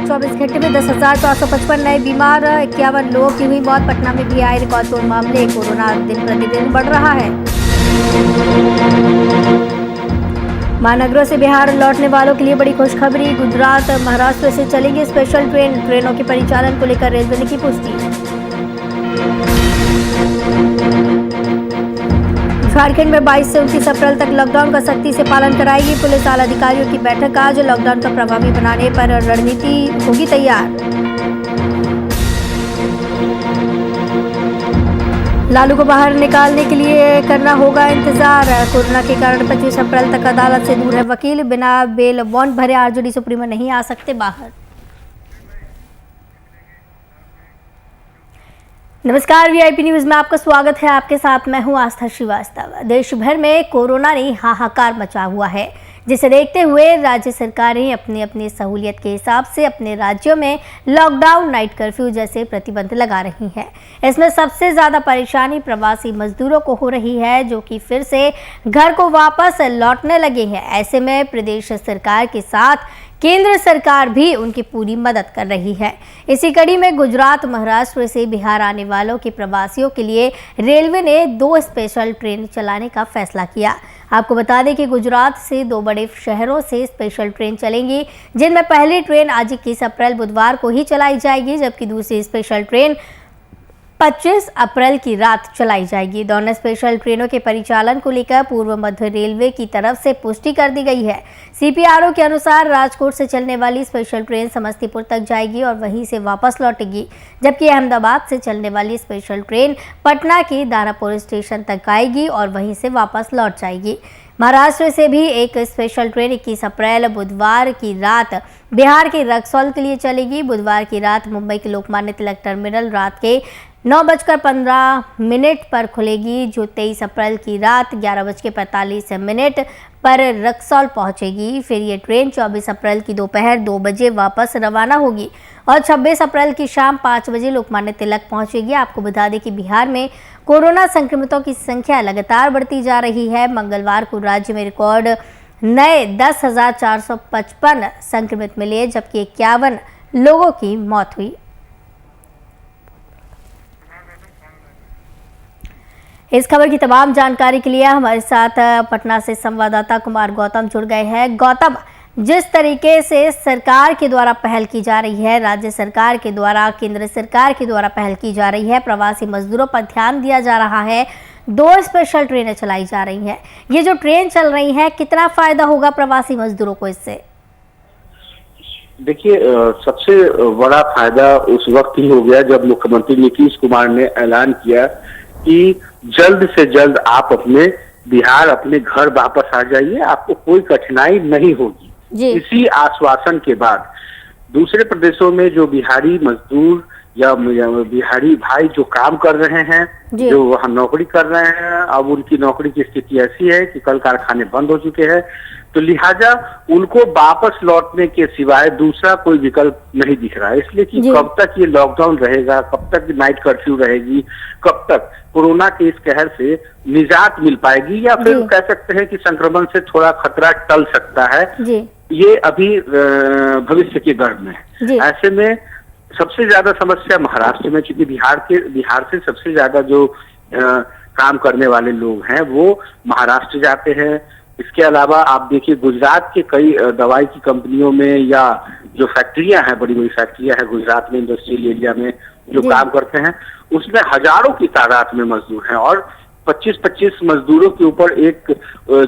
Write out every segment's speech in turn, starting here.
24 घंटे में 10,455 नए बीमार, 51 लोगों की हुई मौत। पटना में भी आए रिकॉर्ड तोड़ मामले। कोरोना दिन प्रतिदिन बढ़ रहा है। महानगरों से बिहार लौटने वालों के लिए बड़ी खुशखबरी। गुजरात महाराष्ट्र से चलेंगी स्पेशल ट्रेन। ट्रेनों के परिचालन को लेकर रेलवे ने की पुष्टि। झारखंड में 22 से 29 अप्रैल तक लॉकडाउन का सख्ती से पालन कराएगी पुलिस। आला अधिकारियों की बैठक आज। लॉकडाउन को प्रभावी बनाने पर रणनीति होगी तैयार। लालू को बाहर निकालने के लिए करना होगा इंतजार। कोरोना के कारण 25 अप्रैल तक अदालत से दूर है वकील। बिना बेल बॉन्ड भरे आरजेडी सुप्रीमो नहीं आ सकते बाहर। नमस्कार, वीआईपी न्यूज में आपका स्वागत है। आपके साथ मैं हूं आस्था श्रीवास्तव। देश भर में कोरोना ने हाहाकार मचा हुआ है, जिसे देखते हुए राज्य सरकारें अपनी अपनी सहूलियत के हिसाब से अपने राज्यों में लॉकडाउन, नाइट कर्फ्यू जैसे प्रतिबंध लगा रही हैं। इसमें सबसे ज़्यादा परेशानी प्रवासी मजदूरों को हो रही है, जो कि फिर से घर को वापस लौटने लगे हैं। ऐसे में प्रदेश सरकार के साथ केंद्र सरकार भी उनकी पूरी मदद कर रही है। इसी कड़ी में गुजरात महाराष्ट्र से बिहार आने वालों के प्रवासियों के लिए रेलवे ने 2 स्पेशल ट्रेन चलाने का फैसला किया। आपको बता दें कि गुजरात से 2 बड़े शहरों से स्पेशल ट्रेन चलेंगी, जिनमें पहली ट्रेन आज 21 अप्रैल बुधवार को ही चलाई जाएगी, जबकि दूसरी स्पेशल ट्रेन 25 अप्रैल की रात चलाई जाएगी। दोनों स्पेशल ट्रेनों के परिचालन को लेकर पूर्व मध्य रेलवे की तरफ से पुष्टि कर दी गई है। सीपीआरओ के अनुसार राजकोट से चलने वाली स्पेशल ट्रेन समस्तीपुर तक जाएगी और वहीं से वापस लौटेगी, जबकि अहमदाबाद से चलने वाली स्पेशल ट्रेन पटना के दानापुर स्टेशन तक आएगी और वहीं से वापस लौट जाएगी। महाराष्ट्र से भी एक स्पेशल ट्रेन 21 अप्रैल बुधवार की रात बिहार के रक्सौल के लिए चलेगी। बुधवार की रात मुंबई के लोकमान्य तिलक टर्मिनल रात के 9:15 पर खुलेगी, जो 23 अप्रैल की रात 11:45 पर रक्सौल पहुंचेगी। फिर ये ट्रेन 24 अप्रैल की दोपहर 2 बजे वापस रवाना होगी और 26 अप्रैल की शाम 5 बजे लोकमान्य तिलक पहुंचेगी। आपको बता दें कि बिहार में कोरोना संक्रमितों की संख्या लगातार बढ़ती जा रही है। मंगलवार को राज्य में रिकॉर्ड नए 10,455 संक्रमित मिले, जबकि 51 लोगों की मौत हुई। इस खबर की तमाम जानकारी के लिए हमारे साथ पटना से संवाददाता कुमार गौतम जुड़ गए हैं। गौतम, जिस तरीके से सरकार के द्वारा पहल की जा रही है, राज्य सरकार के द्वारा, केंद्र सरकार के द्वारा पहल की जा रही है, प्रवासी मजदूरों पर ध्यान दिया जा रहा है, 2 स्पेशल ट्रेनें चलाई जा रही हैं। ये जो ट्रेन चल रही है, कितना फायदा होगा प्रवासी मजदूरों को इससे? देखिए, सबसे बड़ा फायदा उस वक्त ही हो गया जब मुख्यमंत्री नीतीश कुमार ने ऐलान किया कि जल्द से जल्द आप अपने बिहार, अपने घर वापस आ जाइए, आपको कोई कठिनाई नहीं होगी। इसी आश्वासन के बाद दूसरे प्रदेशों में जो बिहारी मजदूर या बिहारी भाई जो काम कर रहे हैं, जो वहाँ नौकरी कर रहे हैं, अब उनकी नौकरी की स्थिति ऐसी है कि कल कारखाने बंद हो चुके हैं, तो लिहाजा उनको वापस लौटने के सिवाय दूसरा कोई विकल्प नहीं दिख रहा है। इसलिए कि कब तक ये लॉकडाउन रहेगा, कब तक नाइट कर्फ्यू रहेगी, कब तक कोरोना के इस कहर से निजात मिल पाएगी, या फिर कह सकते हैं कि संक्रमण से थोड़ा खतरा टल सकता है, ये अभी भविष्य के गर्भ में है। ऐसे में सबसे ज्यादा समस्या महाराष्ट्र में, क्योंकि बिहार से सबसे ज्यादा जो काम करने वाले लोग हैं वो महाराष्ट्र जाते हैं। इसके अलावा आप देखिए, गुजरात के कई दवाई की कंपनियों में या जो फैक्ट्रियां हैं, बड़ी बड़ी फैक्ट्रियां हैं गुजरात में, इंडस्ट्रियल एरिया में जो काम करते हैं, उसमें हजारों की तादाद में मजदूर हैं और 25-25 मजदूरों के ऊपर एक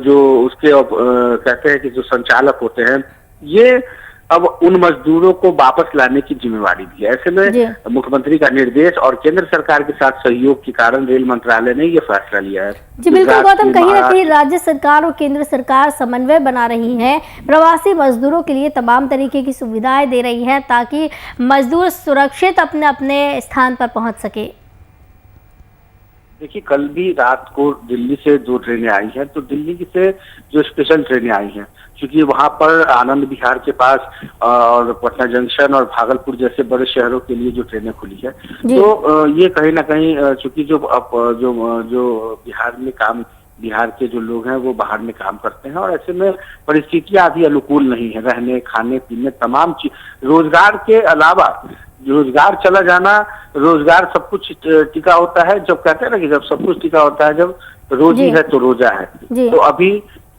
जो उसके कहते हैं कि जो संचालक होते हैं, ये अब उन मजदूरों को वापस लाने की जिम्मेवारी भी है। ऐसे में मुख्यमंत्री का निर्देश और केंद्र सरकार के साथ सहयोग के कारण रेल मंत्रालय ने यह फैसला लिया है। जी बिल्कुल गौतम, कहीं ना कहीं राज्य सरकार और केंद्र सरकार समन्वय बना रही है, प्रवासी मजदूरों के लिए तमाम तरीके की सुविधाएं दे रही है ताकि मजदूर सुरक्षित अपने अपने स्थान पर पहुंच सके। देखिए, कल भी रात को दिल्ली से 2 ट्रेनें आई हैं, तो दिल्ली से जो स्पेशल ट्रेनें आई हैं, क्योंकि वहां पर आनंद विहार के पास और पटना जंक्शन और भागलपुर जैसे बड़े शहरों के लिए जो ट्रेनें खुली है, तो ये कहीं ना कहीं चूंकि जो बिहार में काम बिहार के जो लोग हैं वो बाहर में काम करते हैं और ऐसे में परिस्थितियां अभी अनुकूल नहीं है, रहने खाने पीने तमाम चीज, रोजगार के अलावा रोजगार चला जाना, रोजगार सब कुछ टिका होता है, जब कहते हैं ना कि जब सब कुछ टिका होता है, जब रोजी है तो रोजा है। तो अभी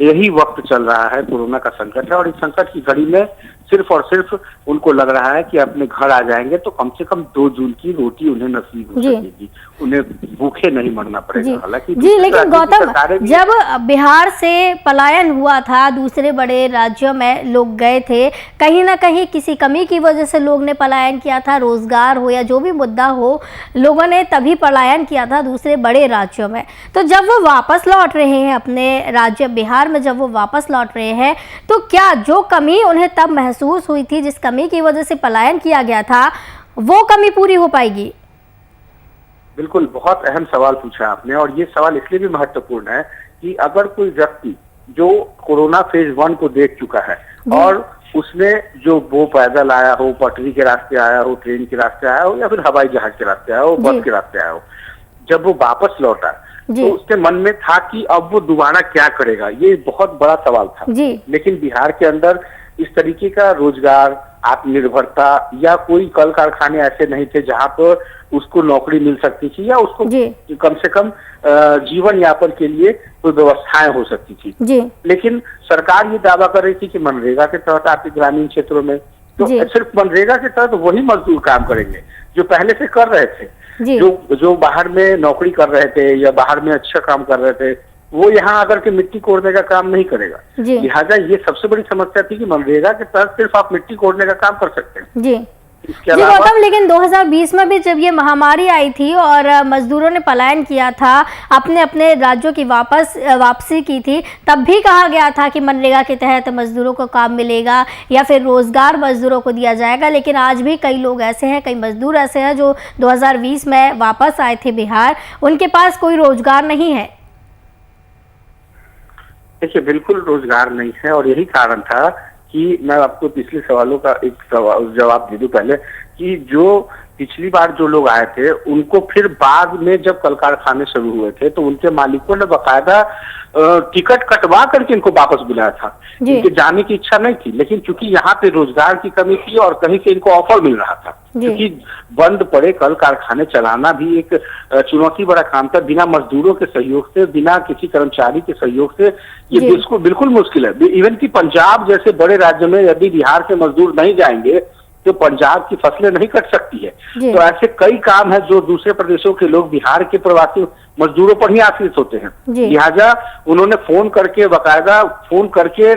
यही वक्त चल रहा है, कोरोना का संकट है और इस संकट की घड़ी में सिर्फ और सिर्फ उनको लग रहा है कि अपने घर आ जाएंगे तो कम से कम 2 जून की रोटी उन्हें नसीब हो सकेगी, उन्हें भूखे नहीं मरना पड़ेगा। हालांकि जी, लेकिन गौतम, जब बिहार से पलायन हुआ था, दूसरे बड़े राज्यों में लोग गए थे, कहीं ना कहीं किसी कमी की वजह से लोग ने पलायन किया था, रोजगार हो या जो भी मुद्दा हो, लोगों ने तभी पलायन किया था दूसरे बड़े राज्यों में। तो जब वो वापस लौट रहे हैं अपने राज्य बिहार में, जब वो वापस लौट रहे हैं, तो क्या जो कमी उन्हें तब महसूस हुई थी, जिस कमी की वजह से पलायन किया गया था, वो कमी पूरी हो पाएगी? बिल्कुल, बहुत अहम सवाल पूछा आपने और ये सवाल इसलिए भी महत्वपूर्ण है कि अगर कोई व्यक्ति जो कोरोना फेज 1 को देख चुका है और उसने जो वो पैदल आया हो, पटरी के रास्ते आया हो, ट्रेन के रास्ते आया हो या फिर हवाई जहाज के रास्ते आया हो, बस के रास्ते आया हो, जब वो वापस लौटा तो उसके मन में था कि अब वो दोबारा क्या करेगा, ये बहुत बड़ा सवाल था। लेकिन बिहार के अंदर इस तरीके का रोजगार, आत्मनिर्भरता या कोई कल कारखाने ऐसे नहीं थे जहां पर उसको नौकरी मिल सकती थी या उसको कम से कम जीवन यापन के लिए कोई व्यवस्थाएं हो सकती थी। लेकिन सरकार ये दावा कर रही थी कि मनरेगा के तहत आपके ग्रामीण क्षेत्रों में तो सिर्फ मनरेगा के तहत वही मजदूर काम करेंगे जो पहले से कर रहे थे, जो बाहर में नौकरी कर रहे थे या बाहर में अच्छा काम कर रहे थे, वो यहाँ आकर के मिट्टी कोड़ने का काम नहीं करेगा। लिहाजा ये सबसे बड़ी समस्या थी कि मनरेगा के तहत सिर्फ आप मिट्टी कोड़ने का काम कर सकते हैं। जी गौतम, लेकिन 2020 में भी जब ये महामारी आई थी और मजदूरों ने पलायन किया था, अपने अपने राज्यों की वापसी की थी, तब भी कहा गया था कि मनरेगा के तहत मजदूरों को काम मिलेगा या फिर रोजगार मजदूरों को दिया जाएगा। लेकिन आज भी कई लोग ऐसे हैं, कई मजदूर ऐसे हैं जो 2020 में वापस आए थे बिहार, उनके पास कोई रोजगार नहीं है। देखिए, बिल्कुल रोजगार नहीं है और यही कारण था कि मैं आपको पिछले सवालों का एक जवाब दे दूं पहले कि जो पिछली बार जो लोग आए थे उनको फिर बाद में जब कल कारखाने शुरू हुए थे तो उनके मालिकों ने बकायदा टिकट कटवा करके इनको वापस बुलाया था। इनके जाने की इच्छा नहीं थी, लेकिन चूंकि यहाँ पे रोजगार की कमी थी और कहीं से इनको ऑफर मिल रहा था, क्योंकि बंद पड़े कल कारखाने चलाना भी एक चुनौती बड़ा काम था। बिना मजदूरों के सहयोग से, बिना किसी कर्मचारी के सहयोग से ये देश को बिल्कुल मुश्किल है। इवन कि पंजाब जैसे बड़े राज्य में यदि बिहार से मजदूर नहीं जाएंगे तो पंजाब की फसलें नहीं कट सकती है। तो ऐसे कई काम है जो दूसरे प्रदेशों के लोग बिहार के प्रवासी मजदूरों पर ही आश्रित होते हैं। लिहाजा उन्होंने फोन करके, बाकायदा फोन करके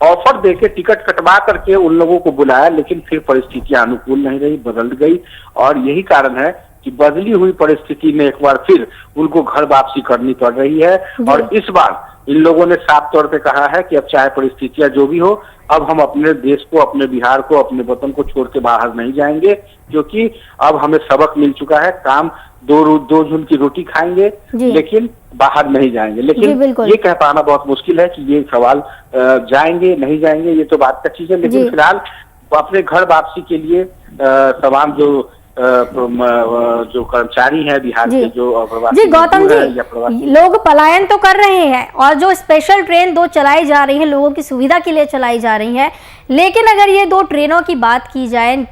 ऑफर देके टिकट कटवा करके उन लोगों को बुलाया, लेकिन फिर परिस्थितियां अनुकूल नहीं रही, बदल गई और यही कारण है कि बदली हुई परिस्थिति में एक बार फिर उनको घर वापसी करनी पड़ रही है। और इस बार इन लोगों ने साफ तौर पे कहा है कि अब चाहे परिस्थितियां जो भी हो, अब हम अपने देश को, अपने बिहार को, अपने वतन को छोड़ के बाहर नहीं जाएंगे, क्योंकि अब हमें सबक मिल चुका है। काम 2 जून की रोटी खाएंगे लेकिन बाहर नहीं जाएंगे। लेकिन ये कह पाना बहुत मुश्किल है कि ये सवाल जाएंगे नहीं जाएंगे, ये तो बात का चीज है। लेकिन फिलहाल अपने घर वापसी के लिए तमाम जो कर्मचारी हैं बिहार के, जो जी गौतम जी, लोग पलायन तो कर रहे हैं और जो स्पेशल ट्रेन 2 चलाई जा रही हैं, लोगों की सुविधा के लिए चलाई जा रही हैं, लेकिन अगर ये 2 ट्रेनों की बात की जाए,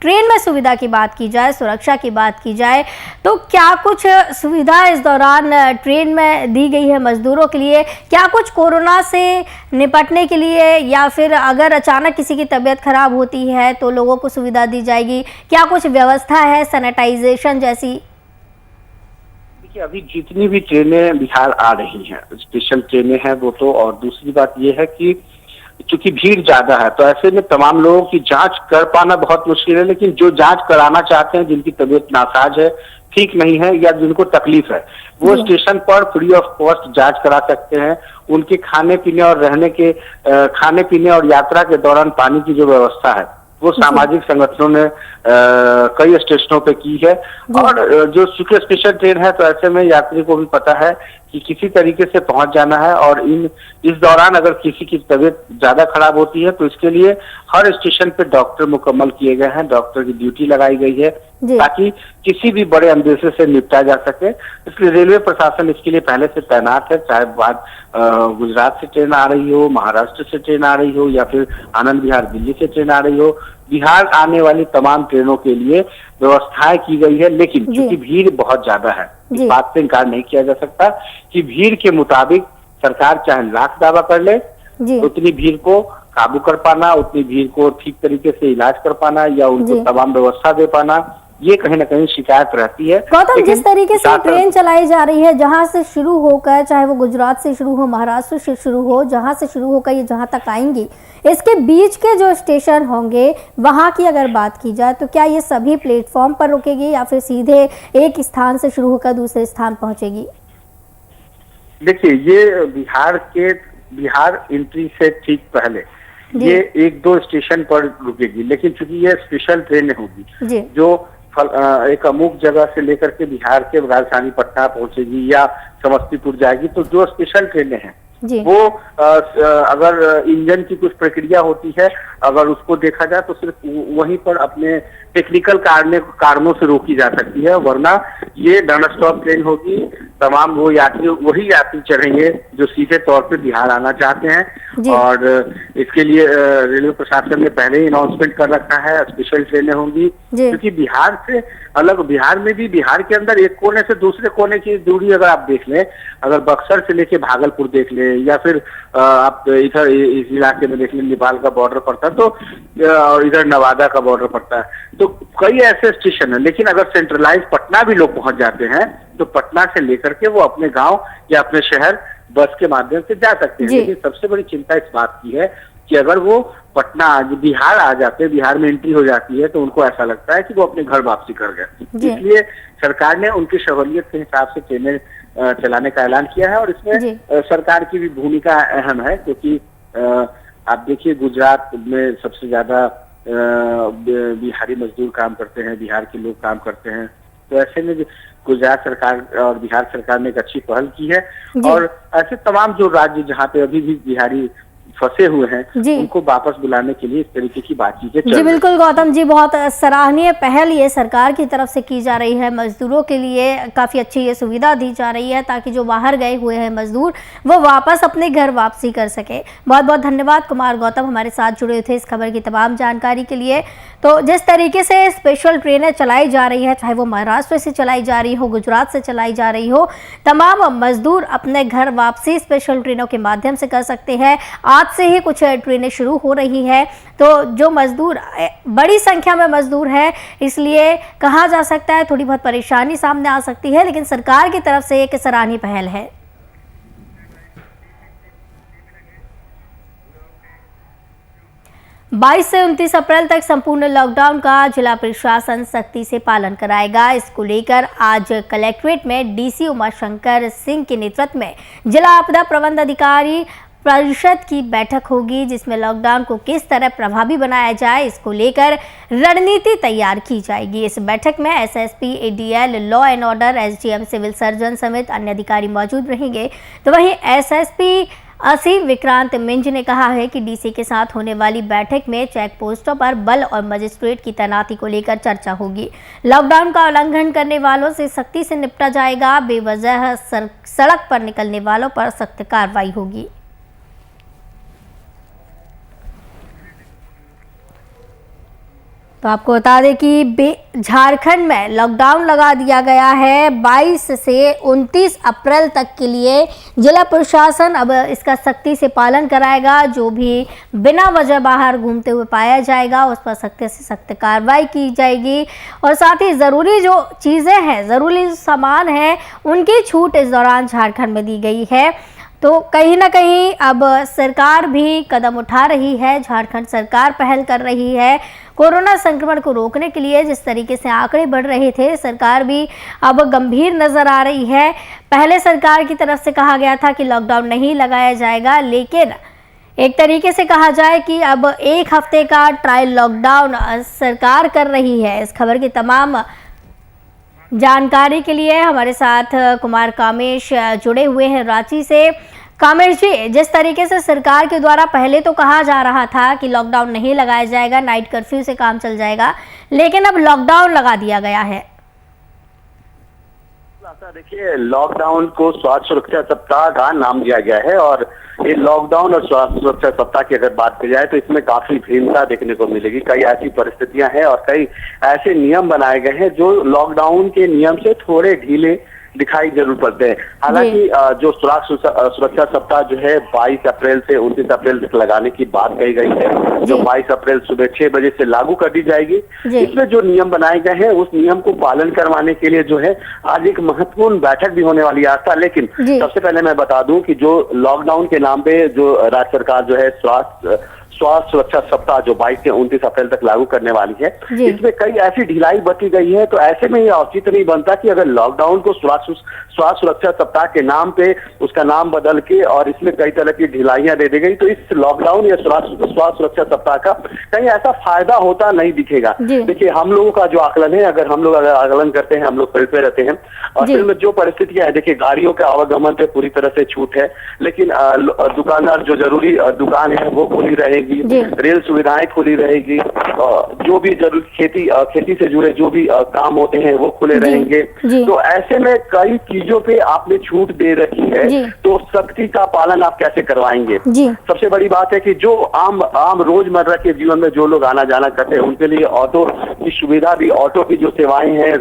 ट्रेन में सुविधा की बात की जाए, सुरक्षा की बात की जाए, तो क्या कुछ सुविधा इस दौरान ट्रेन में दी गई है मजदूरों के लिए? क्या कुछ कोरोना से निपटने के लिए, या फिर अगर अचानक किसी की तबीयत खराब होती है तो लोगों को सुविधा दी जाएगी? क्या कुछ व्यवस्था है सैनिटाइजेशन जैसी? देखिए, अभी जितनी भी ट्रेनें बिहार आ रही हैं, स्पेशल ट्रेनें हैं वो तो, और दूसरी बात ये है कि चूंकि भीड़ ज्यादा है तो ऐसे में तमाम लोगों की जांच कर पाना बहुत मुश्किल है। लेकिन जो जांच कराना चाहते हैं, जिनकी तबीयत नासाज है, ठीक नहीं है या जिनको तकलीफ है, वो स्टेशन पर फ्री ऑफ कॉस्ट जांच करा सकते हैं। उनके खाने पीने और रहने के, खाने पीने और यात्रा के दौरान पानी की जो व्यवस्था है वो सामाजिक संगठनों ने कई स्टेशनों पे की है। और जो चूंकि स्पेशल ट्रेन है तो ऐसे में यात्री को भी पता है कि किसी तरीके से पहुंच जाना है। और इस दौरान अगर किसी की तबीयत ज्यादा खराब होती है तो इसके लिए हर स्टेशन पे डॉक्टर मुकम्मल किए गए हैं, डॉक्टर की ड्यूटी लगाई गई है ताकि किसी भी बड़े अंदेशे से निपटा जा सके। इसलिए रेलवे प्रशासन इसके लिए पहले से तैनात है, चाहे बात गुजरात से ट्रेन आ रही हो, महाराष्ट्र से ट्रेन आ रही हो या फिर आनंद विहार दिल्ली से ट्रेन आ रही हो। बिहार आने वाली तमाम ट्रेनों के लिए व्यवस्थाएं की गई है, लेकिन क्योंकि भीड़ बहुत ज्यादा है, इस बात से इनकार नहीं किया जा सकता कि भीड़ के मुताबिक सरकार चाहे लाख दावा कर ले, उतनी भीड़ को काबू कर पाना, उतनी भीड़ को ठीक तरीके से इलाज कर पाना या उनको तमाम व्यवस्था दे पाना, ये कहीं ना कहीं शिकायत रहती है। गौतम, जिस तरीके से ट्रेन चलाई जा रही है, जहां से शुरू होकर, चाहे वो गुजरात से शुरू हो, महाराष्ट्र से शुरू हो, जहां से शुरू होकर ये जहां तक आएंगी, इसके बीच के जो स्टेशन होंगे वहां की अगर बात की जाए तो क्या ये सभी प्लेटफॉर्म पर रुकेगी या फिर सीधे एक स्थान से शुरू होकर दूसरे स्थान पहुंचेगी? देखिए, ये बिहार एंट्री से ठीक पहले ये 1-2 स्टेशन पर रुकेगी, लेकिन चूंकि ये स्पेशल ट्रेन होगी जो एक अमुक जगह से लेकर के बिहार के राजधानी पटना पहुंचेगी या समस्तीपुर जाएगी, तो जो स्पेशल ट्रेनें हैं वो अगर इंजन की कुछ प्रक्रिया होती है, अगर उसको देखा जाए तो सिर्फ वहीं पर अपने टेक्निकल कारणों से रोकी जा सकती है, वरना ये नॉन स्टॉप ट्रेन होगी। तमाम वही यात्री चढ़ेंगे जो सीधे तौर पे बिहार आना चाहते हैं। और इसके लिए रेलवे प्रशासन ने पहले ही अनाउंसमेंट कर रखा है, स्पेशल ट्रेनें होंगी, क्योंकि बिहार से अलग, बिहार में भी, बिहार के अंदर एक कोने से दूसरे कोने की दूरी अगर आप देख लें, अगर बक्सर से लेके भागलपुर देख लें या फिर आप इधर इस इलाके में देख लें, नेपाल का बॉर्डर पड़ता है तो और इधर नवादा का बॉर्डर पड़ता है, तो कई ऐसे स्टेशन है। लेकिन अगर सेंट्रलाइज पटना भी लोग पहुंच जाते हैं तो पटना से लेकर के वो अपने गांव या अपने शहर बस के माध्यम से जा सकते हैं। लेकिन सबसे बड़ी चिंता इस बात की है कि अगर वो बिहार आ जाते हैं, बिहार में एंट्री हो जाती है, तो उनको ऐसा लगता है कि वो अपने घर वापसी कर गए। इसलिए सरकार ने उनकी सहूलियत के हिसाब से ट्रेनें चलाने का ऐलान किया है। और इसमें सरकार की भी भूमिका अहम है, क्योंकि आप देखिए गुजरात में सबसे ज्यादा बिहारी मजदूर काम करते हैं, बिहार के लोग काम करते हैं, तो ऐसे में गुजरात सरकार और बिहार सरकार ने एक अच्छी पहल की है। और ऐसे तमाम जो राज्य जहाँ पे अभी भी बिहारी फंसे हुए हैं उनको वापस बुलाने के लिए इस तरीके की बातचीतें चल रही हैं। बिल्कुल गौतम जी, बहुत सराहनीय पहल ये सरकार की तरफ से की जा रही है। मजदूरों के लिए काफ़ी अच्छी ये सुविधा दी जा रही है ताकि जो बाहर गए हुए हैं मजदूर वो वापस अपने घर वापसी कर सके। बहुत बहुत धन्यवाद कुमार गौतम, हमारे साथ जुड़े थे इस खबर की तमाम जानकारी के लिए। तो जिस तरीके से स्पेशल ट्रेनें चलाई जा रही है, चाहे वो महाराष्ट्र से चलाई जा रही हो, गुजरात से चलाई जा रही हो, तमाम मजदूर अपने घर वापसी स्पेशल ट्रेनों के माध्यम से कर सकते हैं। आज से ही कुछ ट्रेनें शुरू हो रही है, तो जो मजदूर, बड़ी संख्या में मजदूर हैं, इसलिए कहा जा सकता है थोड़ी बहुत परेशानी सामने आ सकती है, लेकिन सरकार की तरफ से एक सराहनीय पहल है। 22 से 29 अप्रैल तक संपूर्ण लॉकडाउन का जिला प्रशासन सख्ती से पालन कराएगा। इसको लेकर आज कलेक्ट्रेट में डीसी उमाशंकर सिंह के नेतृत्व में जिला आपदा प्रबंध अधिकारी परिषद की बैठक होगी, जिसमें लॉकडाउन को किस तरह प्रभावी बनाया जाए इसको लेकर रणनीति तैयार की जाएगी। इस बैठक में SSP, ADL, law and order, SDM, civil surgeon समेत अन्य अधिकारी मौजूद रहेंगे। तो वहीं एसएसपी असीम विक्रांत मिंज ने कहा है कि डीसी के साथ होने वाली बैठक में चेक पोस्टों पर बल और मजिस्ट्रेट की तैनाती को लेकर चर्चा होगी। लॉकडाउन का उल्लंघन करने वालों से सख्ती से निपटा जाएगा। बेवजह सड़क पर निकलने वालों पर सख्त कार्रवाई होगी। तो आपको बता दें कि झारखंड में लॉकडाउन लगा दिया गया है 22 से 29 अप्रैल तक के लिए। जिला प्रशासन अब इसका सख्ती से पालन कराएगा। जो भी बिना वजह बाहर घूमते हुए पाया जाएगा उस पर सख्त से सख्त कार्रवाई की जाएगी। और साथ ही ज़रूरी जो चीज़ें हैं, ज़रूरी सामान है, उनकी छूट इस दौरान झारखंड में दी गई है। तो कहीं ना कहीं अब सरकार भी कदम उठा रही है, झारखंड सरकार पहल कर रही है। कोरोना संक्रमण को रोकने के लिए जिस तरीके से आंकड़े बढ़ रहे थे, सरकार भी अब गंभीर नज़र आ रही है। पहले सरकार की तरफ से कहा गया था कि लॉकडाउन नहीं लगाया जाएगा, लेकिन एक तरीके से कहा जाए कि अब एक हफ्ते का ट्रायल लॉकडाउन सरकार कर रही है। इस खबर की तमाम जानकारी के लिए हमारे साथ कुमार कामेश जुड़े हुए हैं रांची से। कामेश जी, जिस तरीके से सरकार के द्वारा पहले तो कहा जा रहा था कि लॉकडाउन नहीं लगाया जाएगा, नाइट कर्फ्यू से काम चल जाएगा, लेकिन अब लॉकडाउन लगा दिया गया है। देखिए, लॉकडाउन को स्वास्थ्य सुरक्षा सप्ताह का नाम दिया गया है और ये लॉकडाउन और स्वास्थ्य सुरक्षा सप्ताह की अगर बात की जाए तो इसमें काफी भिन्नता देखने को मिलेगी। कई ऐसी परिस्थितियां हैं और कई ऐसे नियम बनाए गए हैं जो लॉकडाउन के नियम से थोड़े ढीले दिखाई जरूर पड़ते हैं। हालांकि जो स्वास्थ्य सुरक्षा सप्ताह जो है 22 अप्रैल से 29 अप्रैल तक लगाने की बात कही गई है, जो 22 अप्रैल सुबह 6 बजे से लागू कर दी जाएगी। इसमें जो नियम बनाए गए हैं उस नियम को पालन करवाने के लिए जो है आज एक महत्वपूर्ण बैठक भी होने वाली है। लेकिन सबसे पहले मैं बता दूं कि जो लॉकडाउन के नाम पे जो राज्य सरकार जो है स्वास्थ्य सुरक्षा सप्ताह जो 22 से 29 अप्रैल तक लागू करने वाली है, इसमें कई ऐसी ढिलाई बरती गई है। तो ऐसे में यह औचित नहीं बनता कि अगर लॉकडाउन को स्वास्थ्य सुरक्षा सप्ताह के नाम पे उसका नाम बदल के और इसमें कई तरह की ढिलाइयां दे दी गई, तो इस लॉकडाउन या स्वास्थ्य सुरक्षा सप्ताह का कहीं ऐसा फायदा होता नहीं दिखेगा। देखिए, हम लोगों का जो आकलन है, अगर हम लोग आकलन करते हैं, हम लोग फील्ड पे रहते हैं और फिर में जो परिस्थितियां है, देखिए गाड़ियों के आवागमन पे पूरी तरह से छूट है, लेकिन दुकानदार जो जरूरी दुकान है वो खुली रहेगी, रेल सुविधाएं खुली रहेगी, जो भी जरूरी खेती से जुड़े जो भी काम होते हैं वो खुले रहेंगे। तो ऐसे में कई चीजों पे आपने छूट दे रखी है, तो सख्ती का पालन आप कैसे करवाएंगे? सबसे बड़ी बात है कि जो आम रोजमर्रा के जीवन में जो लोग आना जाना करते हैं उनके लिए ऑटो की सुविधा भी, ऑटो की जो सेवाएं हैं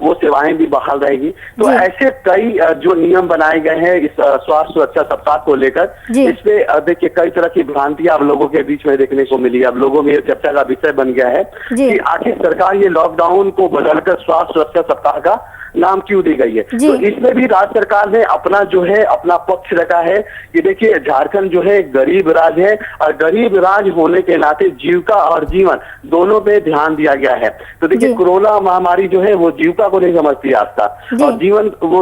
वो सेवाएं भी बहाल रहेगी। तो ऐसे कई जो नियम बनाए गए हैं इस स्वास्थ्य सुरक्षा सप्ताह को लेकर, इसमें देखिए कई तरह की भ्रांतियां आप लोगों के बीच में देखने को मिली। अब लोगों में चर्चा का विषय बन गया है कि आखिर सरकार ये लॉकडाउन को बदलकर स्वास्थ्य सुरक्षा सप्ताह का नाम क्यों दी गई है। तो इसमें भी राज्य सरकार ने अपना जो है अपना पक्ष रखा है कि देखिए झारखंड जो है गरीब राज्य है और गरीब राज्य होने के नाते जीविका और जीवन दोनों पे ध्यान दिया गया है। तो देखिए कोरोना महामारी जो है वो जीविका को नहीं समझती आज तक और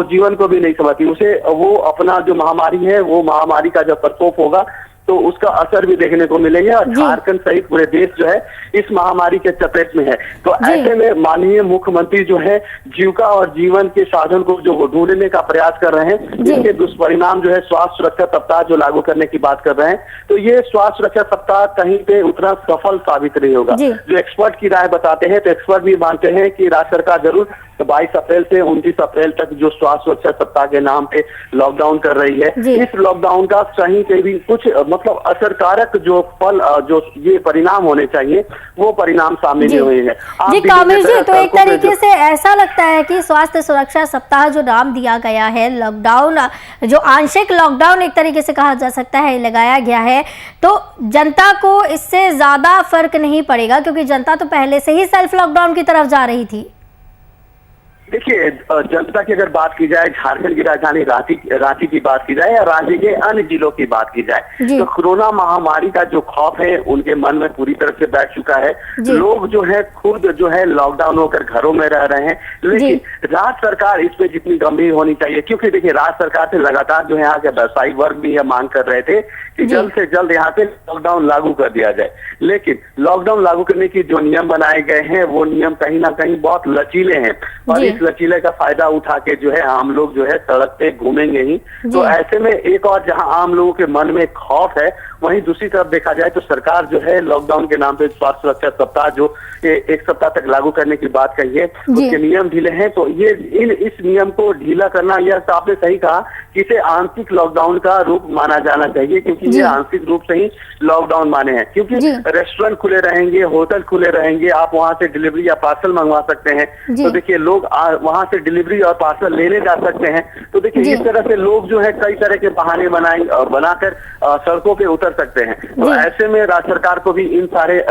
जीवन को भी नहीं समझती। उसे वो अपना जो महामारी है वो महामारी का जब प्रकोप होगा तो उसका असर भी देखने को मिलेगा और झारखंड सहित पूरे देश जो है इस महामारी के चपेट में है। तो ऐसे में माननीय मुख्यमंत्री जो है जीविका और जीवन के साधन को जो ढूंढने का प्रयास कर रहे हैं, जिसके दुष्परिणाम जो है स्वास्थ्य सुरक्षा सप्ताह जो लागू करने की बात कर रहे हैं, तो ये स्वास्थ्य सुरक्षा सप्ताह कहीं पे उतना सफल साबित नहीं होगा। जो एक्सपर्ट की राय बताते हैं, तो एक्सपर्ट भी मानते हैं कि राज्य सरकार जरूर 22 अप्रैल से 29 अप्रैल तक जो स्वास्थ्य सुरक्षा सप्ताह के नाम पे लॉकडाउन कर रही है, इस लॉकडाउन का कहीं पे भी कुछ मतलब असरकारक जो फल जो ये परिणाम होने चाहिए वो परिणाम सामने नहीं हुए हैं। जी कामेश जी, तो एक तरीके से ऐसा लगता है कि स्वास्थ्य सुरक्षा सप्ताह जो नाम दिया गया है, लॉकडाउन जो आंशिक लॉकडाउन एक तरीके से कहा जा सकता है लगाया गया है, तो जनता को इससे ज्यादा फर्क नहीं पड़ेगा क्योंकि जनता तो पहले से ही सेल्फ लॉकडाउन की तरफ जा रही थी। देखिए, जनता की अगर बात की जाए, झारखंड की राजधानी रांची की बात की जाए या राज्य के अन्य जिलों की बात की जाए, तो कोरोना महामारी का जो खौफ है उनके मन में पूरी तरह से बैठ चुका है। लोग जो है खुद जो है लॉकडाउन होकर घरों में रह रहे हैं, लेकिन राज्य सरकार इस पे जितनी गंभीर होनी चाहिए, क्योंकि देखिए राज्य सरकार से लगातार जो है यहाँ के व्यवसायिक वर्ग भी यह मांग कर रहे थे कि जल्द से जल्द यहाँ पे लॉकडाउन लागू कर दिया जाए। लेकिन लॉकडाउन लागू करने की जो नियम बनाए गए हैं वो नियम कहीं ना कहीं बहुत लचीले हैं और इस लचीले का फायदा उठा के जो है आम लोग जो है सड़क पे घूमेंगे ही। तो ऐसे में एक और जहां आम लोगों के मन में खौफ है, वहीं दूसरी तरफ देखा जाए तो सरकार जो है लॉकडाउन के नाम पे स्वास्थ्य सुरक्षा सप्ताह जो एक सप्ताह तक लागू करने की बात कही है, उसके नियम ढीले हैं। तो ये इस नियम को ढीला करना, यह तो आपने सही कहा कि इसे आंशिक लॉकडाउन का रूप माना जाना चाहिए, क्योंकि ये आंशिक रूप से ही लॉकडाउन माने हैं। क्योंकि रेस्टोरेंट खुले रहेंगे, होटल खुले रहेंगे, आप वहां से डिलीवरी या पार्सल मंगवा सकते हैं। तो देखिए लोग वहां से डिलीवरी और पार्सल लेने जा सकते हैं। तो देखिए इस तरह से लोग जो है कई तरह के बहाने बनाकर सड़कों पे उतर सकते हैं। तो ऐसे में राज्य सरकार को भी इन सारे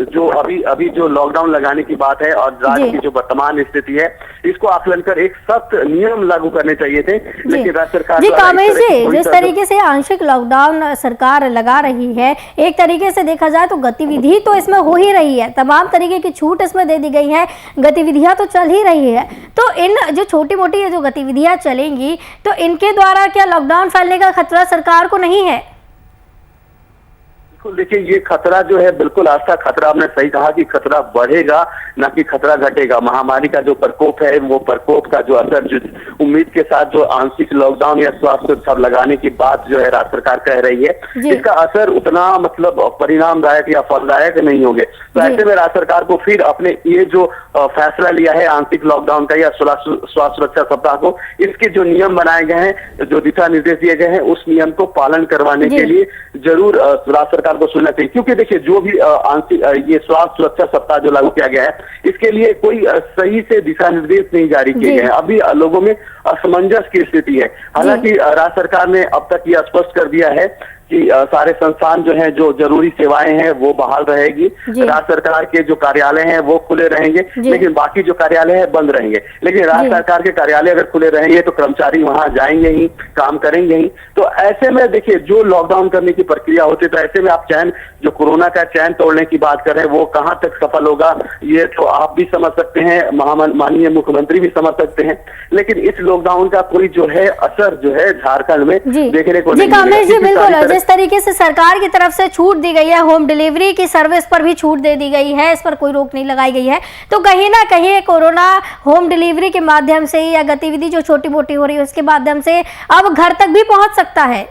जो अभी जो लॉकडाउन लगाने की बात है और राज्य की जो वर्तमान स्थिति है, इसको आकलन कर एक सख्त नियम लागू करने चाहिए थे। लेकिन राज्य सरकार जी कामेश जी, जिस तरीके से आंशिक लॉकडाउन सरकार लगा रही है, एक तरीके से देखा जाए तो गतिविधि तो इसमें हो ही रही है, तमाम तरीके की छूट इसमें दे दी गई है, गतिविधियां तो चल ही रही है। तो इन जो छोटी मोटी जो गतिविधियां चलेंगी, तो इनके द्वारा क्या लॉकडाउन फैलने का खतरा सरकार को नहीं है? बिल्कुल देखिए, ये खतरा जो है बिल्कुल आस्था खतरा, आपने सही कहा कि खतरा बढ़ेगा ना कि खतरा घटेगा। महामारी का जो प्रकोप है, वो प्रकोप का जो असर जो उम्मीद के साथ जो आंशिक लॉकडाउन या स्वास्थ्य उत्सव लगाने की बात जो है राज्य सरकार कह रही है, इसका असर उतना मतलब परिणामदायक या फलदायक नहीं होंगे। तो ऐसे में राज्य सरकार को फिर अपने ये जो फैसला लिया है आंशिक लॉकडाउन का या स्वास्थ्य सुरक्षा सप्ताह को, इसके जो नियम बनाए गए हैं, जो दिशा निर्देश दिए गए हैं, उस नियम को पालन करवाने के लिए जरूर राज्य सरकार को सुनना चाहिए। क्योंकि देखिए, जो भी आंशिक ये स्वास्थ्य सुरक्षा सप्ताह जो लागू किया गया है, इसके लिए कोई सही से दिशा निर्देश नहीं जारी किए गए हैं। अभी लोगों में असमंजस की स्थिति है। हालांकि राज्य सरकार ने अब तक ये स्पष्ट कर दिया है कि सारे संस्थान जो हैं, जो जरूरी सेवाएं हैं, वो बहाल रहेगी। राज्य सरकार के जो कार्यालय हैं वो खुले रहेंगे, लेकिन बाकी जो कार्यालय है बंद रहेंगे। लेकिन राज्य सरकार के कार्यालय अगर खुले रहेंगे तो कर्मचारी वहां जाएंगे ही, काम करेंगे ही। तो ऐसे में देखिए, जो लॉकडाउन करने की प्रक्रिया होती है, तो ऐसे में आप चैन, जो कोरोना का चैन तोड़ने की बात कर रहे हैं, वो कहां तक सफल होगा, ये तो आप भी समझ सकते हैं, माननीय मुख्यमंत्री भी समझ सकते हैं। लेकिन इस लॉकडाउन का कोई जो है असर जो है झारखंड में देखने को नहीं मिलेगा। जिस तरीके से सरकार की तरफ से छूट दी गई है, होम डिलीवरी की सर्विस पर भी छूट दे दी गई है, इस पर कोई रोक नहीं लगाई गई है, तो कहीं ना कहीं कोरोना होम डिलीवरी के माध्यम से या गतिविधि जो छोटी मोटी हो रही है उसके माध्यम से अब घर तक भी पहुंच सकता है।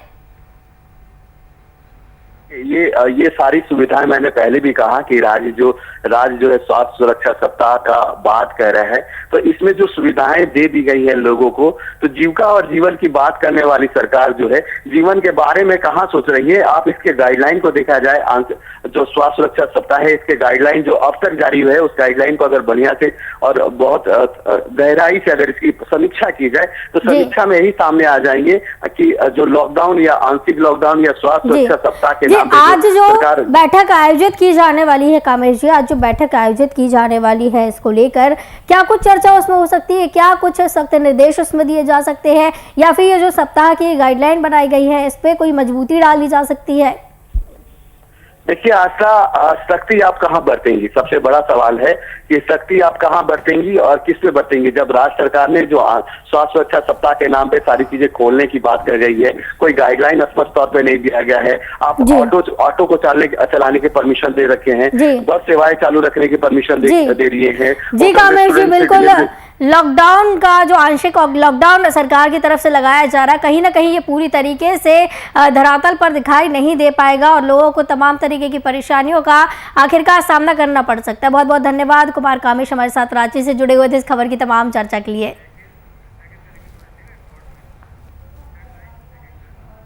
ये सारी सुविधाएं मैंने पहले भी कहा कि राज्य जो है स्वास्थ्य सुरक्षा सप्ताह का बात कर रहा है, तो इसमें जो सुविधाएं दे दी गई है लोगों को, तो जीविका और जीवन की बात करने वाली सरकार जो है जीवन के बारे में कहाँ सोच रही है। आप इसके गाइडलाइन को देखा जाए, जो स्वास्थ्य सुरक्षा सप्ताह है, इसके गाइडलाइन जो अब तक जारी हुए है, उस गाइडलाइन को अगर बढ़िया से और बहुत गहराई से अगर इसकी समीक्षा की जाए, तो समीक्षा में ही सामने आ जाएंगे कि जो लॉकडाउन या आंशिक लॉकडाउन या स्वास्थ्य सुरक्षा सप्ताह के नाम आज जो बैठक आयोजित की जाने वाली है, कामेश जी, आज जो बैठक आयोजित की जाने वाली है, इसको लेकर क्या कुछ चर्चा उसमें हो सकती है? क्या कुछ सख्त निर्देश उसमें दिए जा सकते हैं, या फिर ये जो सप्ताह की गाइडलाइन बनाई गई है, इस पे कोई मजबूती डाली जा सकती है? देखिए, सख्ती आप कहाँ बरतेंगी, सबसे बड़ा सवाल है कि सख्ती आप कहाँ बरतेंगी और किस पे बरतेंगी। जब राज्य सरकार ने जो स्वास्थ्य सुरक्षा सप्ताह के नाम पे सारी चीजें खोलने की बात कर रही है, कोई गाइडलाइन स्पष्ट तौर पे नहीं दिया गया है। आप ऑटो को चलाने के परमिशन दे रखे हैं, बस सेवाएं चालू रखने की परमिशन दे दिए हैं। जी कामेश जी, बिल्कुल लॉकडाउन का जो आंशिक लॉकडाउन सरकार की तरफ से लगाया जा रहा है, कहीं ना कहीं ये पूरी तरीके से धरातल पर दिखाई नहीं दे पाएगा और लोगों को तमाम तरीके की परेशानियों का आखिरकार सामना करना पड़ सकता है। बहुत बहुत धन्यवाद कुमार कामेश, हमारे साथ रांची से जुड़े हुए थे इस खबर की तमाम चर्चा के लिए।